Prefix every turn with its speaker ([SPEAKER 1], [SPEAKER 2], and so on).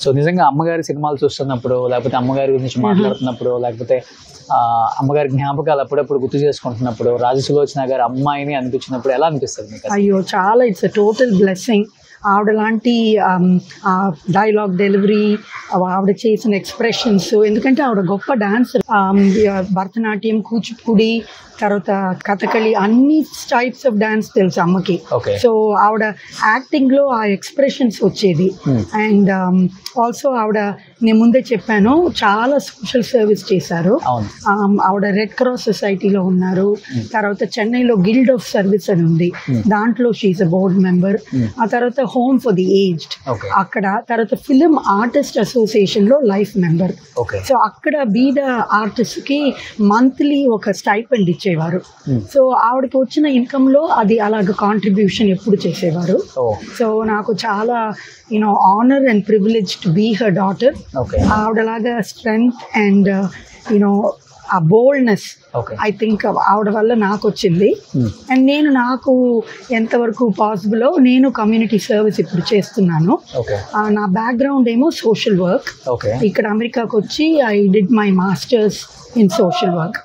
[SPEAKER 1] So నిజంగా అమ్మగారి సినిమాలు చూస్తున్నప్పుడు, లేకపోతే అమ్మగారి గురించి మాట్లాడుతున్నప్పుడు, లేకపోతే అమ్మగారి జ్ఞాపకాలు అప్పుడప్పుడు గుర్తు చేసుకుంటున్నప్పుడు, రాజసులోచన గారి అమ్మాయిని అనిపించినప్పుడు ఎలా అనిపిస్తుంది మీకు?
[SPEAKER 2] అయ్యో చాలా, ఇట్స్ అ టోటల్ బ్లెస్సింగ్. ఆవిడ లాంటి డైలాగ్ డెలివరీ, ఆవిడ చేసిన ఎక్స్ప్రెషన్స్, ఎందుకంటే ఆవిడ గొప్ప డాన్సర్. భరతనాట్యం, కూచిపూడి, తర్వాత కథకళి, అన్ని టైప్స్ ఆఫ్ డాన్స్ తెలుసు అమ్మకి. సో ఆవిడ యాక్టింగ్ లో ఆ ఎక్స్ప్రెషన్స్ వచ్చేది. అండ్ ఆల్సో ఆవిడ, నేను ముందే చెప్పాను, చాలా సోషల్ సర్వీస్ చేశారు. ఆవిడ రెడ్ క్రాస్ సొసైటీలో ఉన్నారు. తర్వాత చెన్నైలో గిల్డ్ ఆఫ్ సర్వీస్ అని ఉంది, దాంట్లో షీఈస్ అ బోర్డ్ మెంబర్. ఆ తర్వాత హోమ్ ఫర్ ది ఏజ్డ్ అక్కడ, తర్వాత ఫిలిం ఆర్టిస్ట్ అసోసియేషన్ లో లైఫ్ మెంబర్. సో అక్కడ బీద ఆర్టిస్ట్ కి మంత్లీ ఒక స్టైపెండ్ ఇచ్చేవారు. సో ఆవిడకి వచ్చిన ఇన్కమ్ లో అది అలాగ కాంట్రిబ్యూషన్ ఎప్పుడు చేసేవారు. సో నాకు చాలా honour and privilege to be her daughter. ఆవిడలాగా స్ట్రెంగ్త్ అండ్ ఆ బోల్డ్నెస్ ఐ థింక్ ఆవిడ వల్ల నాకు వచ్చింది. అండ్ నేను నాకు ఎంతవరకు పాసిబుల్ నేను కమ్యూనిటీ సర్వీస్ ఇప్పుడు చేస్తున్నాను. నా బ్యాక్గ్రౌండ్ ఏమో సోషల్ వర్క్. ఇక్కడ అమెరికాకు వచ్చి I did my masters in social work.